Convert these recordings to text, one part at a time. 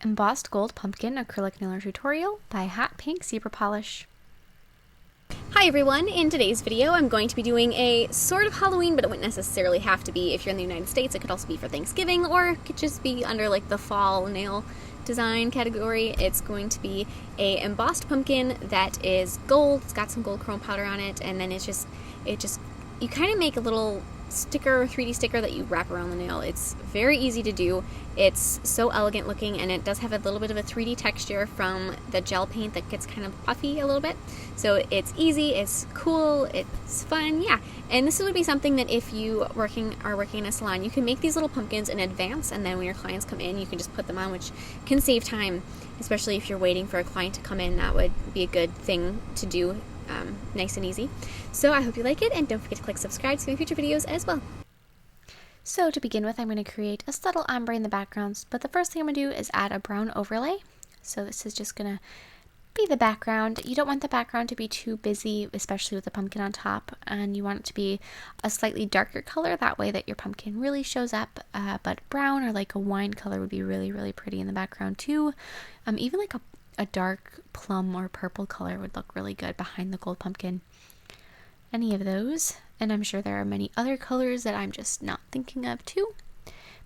Embossed Gold Pumpkin Acrylic Nail Tutorial by Hotpinkzebrapolish. Hi everyone, in today's video I'm going to be doing a sort of Halloween, but it wouldn't necessarily have to be if you're in the United States. It could also be for Thanksgiving, or it could just be under like the fall nail design category. It's going to be a embossed pumpkin that is gold. It's got some gold chrome powder on it, and then you kind of make a little sticker, 3D sticker that you wrap around the nail. It's very easy to do. It's so elegant looking, and it does have a little bit of a 3D texture from the gel paint that gets kind of puffy a little bit. So it's easy, it's cool, it's fun, yeah. And this would be something that if you are working in a salon, you can make these little pumpkins in advance, and then when your clients come in, you can just put them on, which can save time, especially if you're waiting for a client to come in. That would be a good thing to do. Nice and easy. So I hope you like it, and don't forget to click subscribe to my future videos as well. So to begin with, I'm going to create a subtle ombre in the backgrounds, but the first thing I'm going to do is add a brown overlay. So this is just going to be the background. You don't want the background to be too busy, especially with the pumpkin on top, and you want it to be a slightly darker color, that way that your pumpkin really shows up, but brown or like a wine color would be really, really pretty in the background too. Even like a dark plum or purple color would look really good behind the gold pumpkin. Any of those, and I'm sure there are many other colors that I'm just not thinking of too,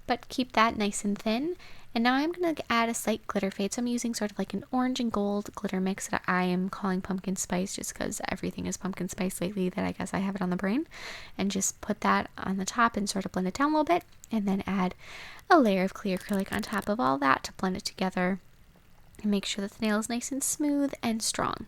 but keep that nice and thin. And now I'm going to add a slight glitter fade, so I'm using sort of like an orange and gold glitter mix that I am calling pumpkin spice, just because everything is pumpkin spice lately, that I guess I have it on the brain. And just put that on the top and sort of blend it down a little bit, and then add a layer of clear acrylic on top of all that to blend it together and make sure that the nail is nice and smooth and strong.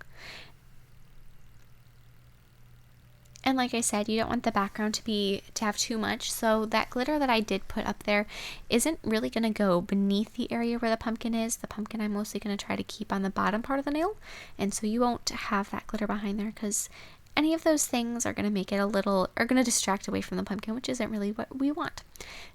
And like I said, you don't want the background to have too much, so that glitter that I did put up there isn't really going to go beneath the area where the pumpkin is. The pumpkin I'm mostly going to try to keep on the bottom part of the nail, and so you won't have that glitter behind there, because any of those things are going to make it are going to distract away from the pumpkin, which isn't really what we want.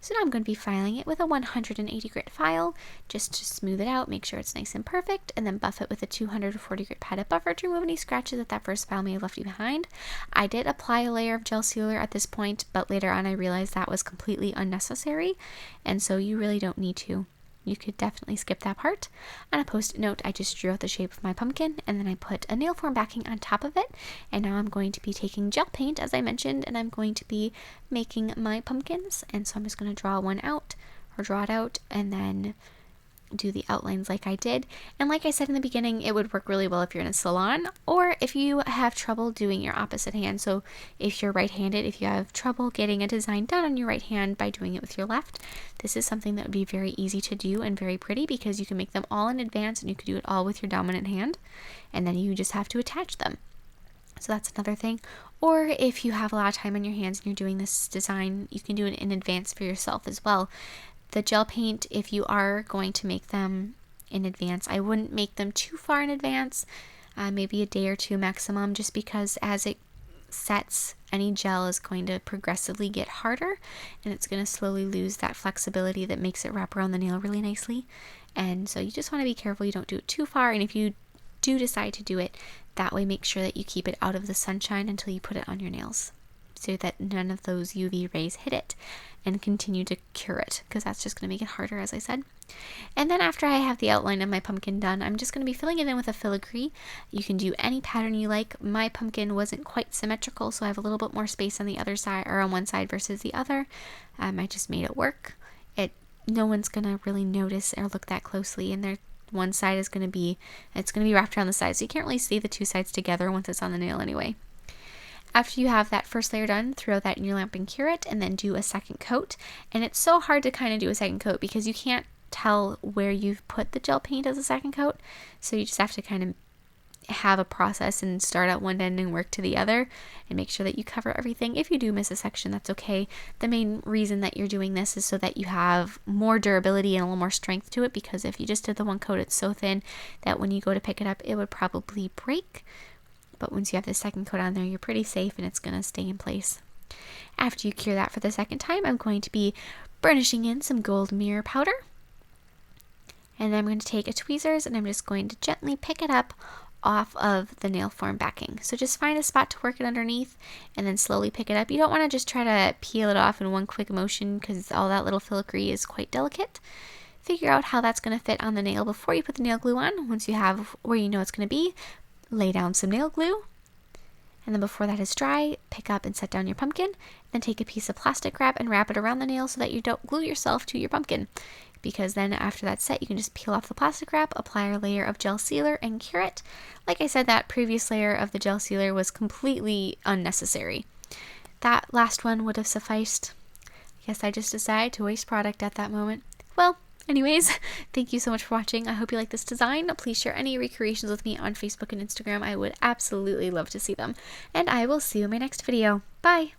So now I'm going to be filing it with a 180 grit file, just to smooth it out, make sure it's nice and perfect, and then buff it with a 240 grit padded buffer to remove any scratches that first file may have left you behind. I did apply a layer of gel sealer at this point, but later on I realized that was completely unnecessary, and so you really don't need to. You could definitely skip that part. On a post-it note, I just drew out the shape of my pumpkin, and then I put a nail form backing on top of it. And now I'm going to be taking gel paint, as I mentioned, and I'm going to be making my pumpkins. And so I'm just going to draw it out, and then do the outlines like I did. And like I said in the beginning, it would work really well if you're in a salon, or if you have trouble doing your opposite hand. So if you're right-handed, if you have trouble getting a design done on your right hand by doing it with your left, this is something that would be very easy to do and very pretty, because you can make them all in advance, and you could do it all with your dominant hand, and then you just have to attach them. So that's another thing. Or if you have a lot of time on your hands and you're doing this design, you can do it in advance for yourself as well. The gel paint, if you are going to make them in advance, I wouldn't make them too far in advance, maybe a day or two maximum, just because as it sets, any gel is going to progressively get harder, and it's going to slowly lose that flexibility that makes it wrap around the nail really nicely. And so you just want to be careful you don't do it too far, and if you do decide to do it, that way make sure that you keep it out of the sunshine until you put it on your nails, so that none of those UV rays hit it, and continue to cure it, because that's just going to make it harder, as I said. And then after I have the outline of my pumpkin done, I'm just going to be filling it in with a filigree. You can do any pattern you like. My pumpkin wasn't quite symmetrical, so I have a little bit more space on the other side, or on one side versus the other. I just made it work. No one's going to really notice or look that closely, and one side is going to be wrapped around the side, so you can't really see the two sides together once it's on the nail anyway. After you have that first layer done, throw that in your lamp and cure it, and then do a second coat. And it's so hard to kind of do a second coat because you can't tell where you've put the gel paint as a second coat. So you just have to kind of have a process and start at one end and work to the other, and make sure that you cover everything. If you do miss a section, that's okay. The main reason that you're doing this is so that you have more durability and a little more strength to it, because if you just did the one coat, it's so thin that when you go to pick it up, it would probably break. But once you have the second coat on there, you're pretty safe, and it's going to stay in place. After you cure that for the second time, I'm going to be burnishing in some gold mirror powder. And then I'm going to take a tweezers, and I'm just going to gently pick it up off of the nail form backing. So just find a spot to work it underneath, and then slowly pick it up. You don't want to just try to peel it off in one quick motion, because all that little filigree is quite delicate. figure out how that's going to fit on the nail before you put the nail glue on. Once you have where you know it's going to be, lay down some nail glue. And then before that is dry, pick up and set down your pumpkin. Then take a piece of plastic wrap and wrap it around the nail so that you don't glue yourself to your pumpkin. Because then after that's set, you can just peel off the plastic wrap, apply a layer of gel sealer, and cure it. Like I said, that previous layer of the gel sealer was completely unnecessary. That last one would have sufficed. I guess I just decided to waste product at that moment. Well, anyways, thank you so much for watching. I hope you like this design. Please share any recreations with me on Facebook and Instagram. I would absolutely love to see them. And I will see you in my next video. Bye!